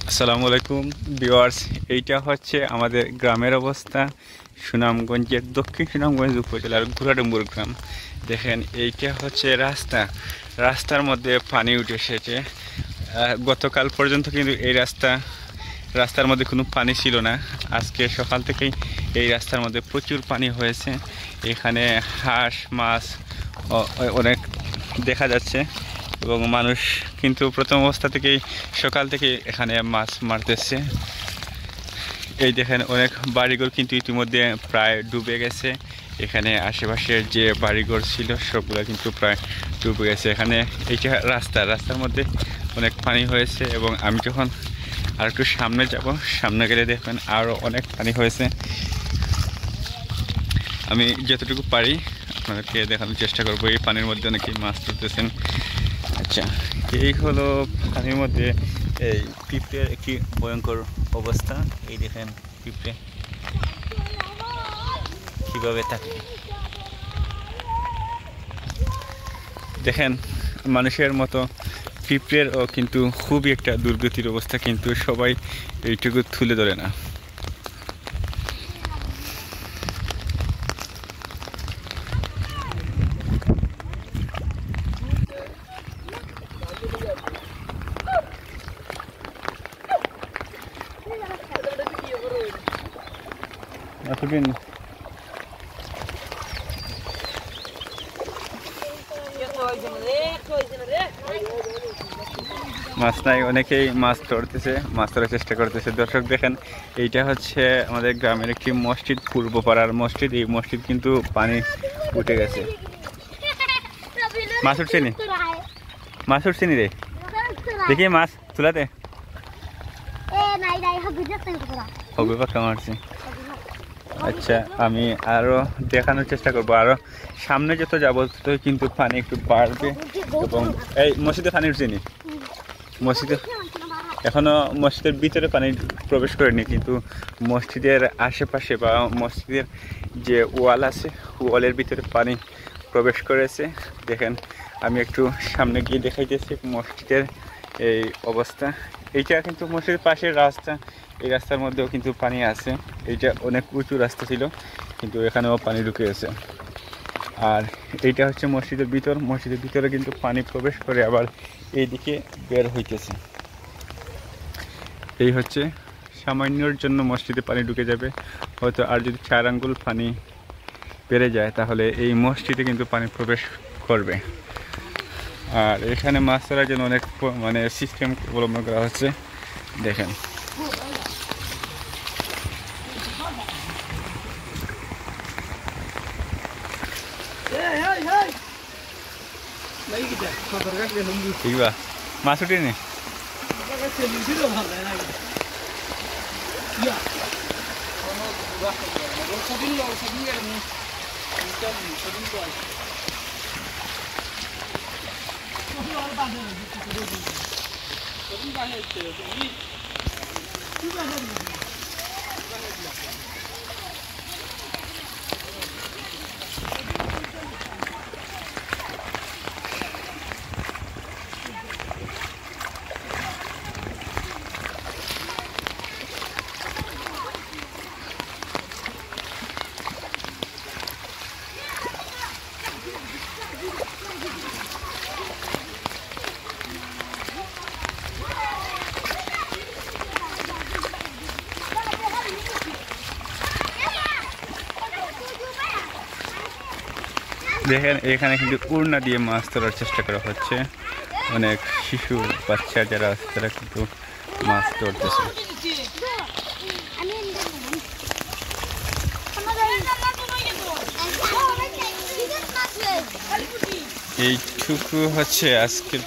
আসসালামু আলাইকুম ভিউয়ার্স, এইটা হচ্ছে আমাদের গ্রামের অবস্থা। সুনামগঞ্জের দক্ষিণ সুনামগঞ্জ উপজেলার ঘোড়াডুম্বুর গ্রাম। দেখেন এইটা হচ্ছে রাস্তার মধ্যে পানি উঠে এসেছে। গতকাল পর্যন্ত কিন্তু এই রাস্তার মধ্যে কোনো পানি ছিল না। আজকে সকাল থেকেই এই রাস্তার মধ্যে প্রচুর পানি হয়েছে। এখানে হাঁস মাছ অনেক দেখা যাচ্ছে এবং মানুষ কিন্তু প্রথম অবস্থা থেকেই সকাল থেকে এখানে মাছ মারতেছে। এই দেখেন অনেক বাড়িঘর কিন্তু ইতিমধ্যে প্রায় ডুবে গেছে। এখানে আশেপাশের যে বাড়িঘর ছিল সবগুলো কিন্তু প্রায় ডুবে গেছে। এখানে এইটা রাস্তার মধ্যে অনেক পানি হয়েছে এবং আমি যখন আর একটু সামনে যাব, সামনে গেলে দেখবেন আরও অনেক পানি হয়েছে। আমি যতটুকু পারি আপনাদেরকে দেখানোর চেষ্টা করবো। এই পানির মধ্যে অনেকেই মাছ ধরতেছেন। আচ্ছা, এই হলো পানির মধ্যে এই পিঁপড়ের একটি ভয়ঙ্কর অবস্থা। এই দেখেন পিঁপড়ে কীভাবে থাকে। দেখেন মানুষের মতো পিঁপড়েরও কিন্তু খুবই একটা দুর্গতির অবস্থা, কিন্তু সবাই এইটুকু তুলে ধরে না। মাছ নাই, অনেকেই মাছ ধরার চেষ্টা করতেছে। দর্শক দেখেন, এইটা হচ্ছে আমাদের গ্রামের একটি মসজিদ, পূর্বপাড়ার মসজিদ। এই মসজিদ কিন্তু পানি উঠে গেছে। মাছ উঠছে নি রে, দেখি মাছ তুলাতে হবে পাকা মারছি। আচ্ছা, আমি আরো দেখানোর চেষ্টা করবো। আরো সামনে যত যাবো তত কিন্তু পানি একটু বাড়বে। এবং এই মসজিদে পানি উঠছেনি, মসজিদে এখনো মসজিদের ভিতরে পানি প্রবেশ করেনি, কিন্তু মসজিদের আশেপাশে বা মসজিদের যে ওয়াল আছে ওয়ালের ভিতরে পানি প্রবেশ করেছে। দেখেন, আমি একটু সামনে গিয়ে দেখাইতেছি মসজিদের এই অবস্থা। এইটা কিন্তু মসজিদের পাশের রাস্তা, এই রাস্তার মধ্যেও কিন্তু পানি আছে। এইটা অনেক উঁচু রাস্তা ছিল, কিন্তু এখানেও পানি ঢুকে গেছে। আর এইটা হচ্ছে মসজিদের ভিতরে কিন্তু পানি প্রবেশ করে আবার এইদিকে বের হইতেছে। এই হচ্ছে সামান্যর জন্য মসজিদে পানি ঢুকে যাবে হয়তো, আর যদি 4 আঙ্গুল পানি বেড়ে যায় তাহলে এই মসজিদে কিন্তু পানি প্রবেশ করবে। আর এখানে মাছ ধরার জন্য অনেক সিস্টেম অবলম্বন করা হচ্ছে। দেখেন মাছ উঠে নি দেখেন, এখানে কিন্তু উড়না দিয়ে মাছ ধরার চেষ্টা করা হচ্ছে। অনেক শিশু বাচ্চা যারা আছে তারা কিন্তু মাছ ধরতেছে। এইটুকু হচ্ছে আজকের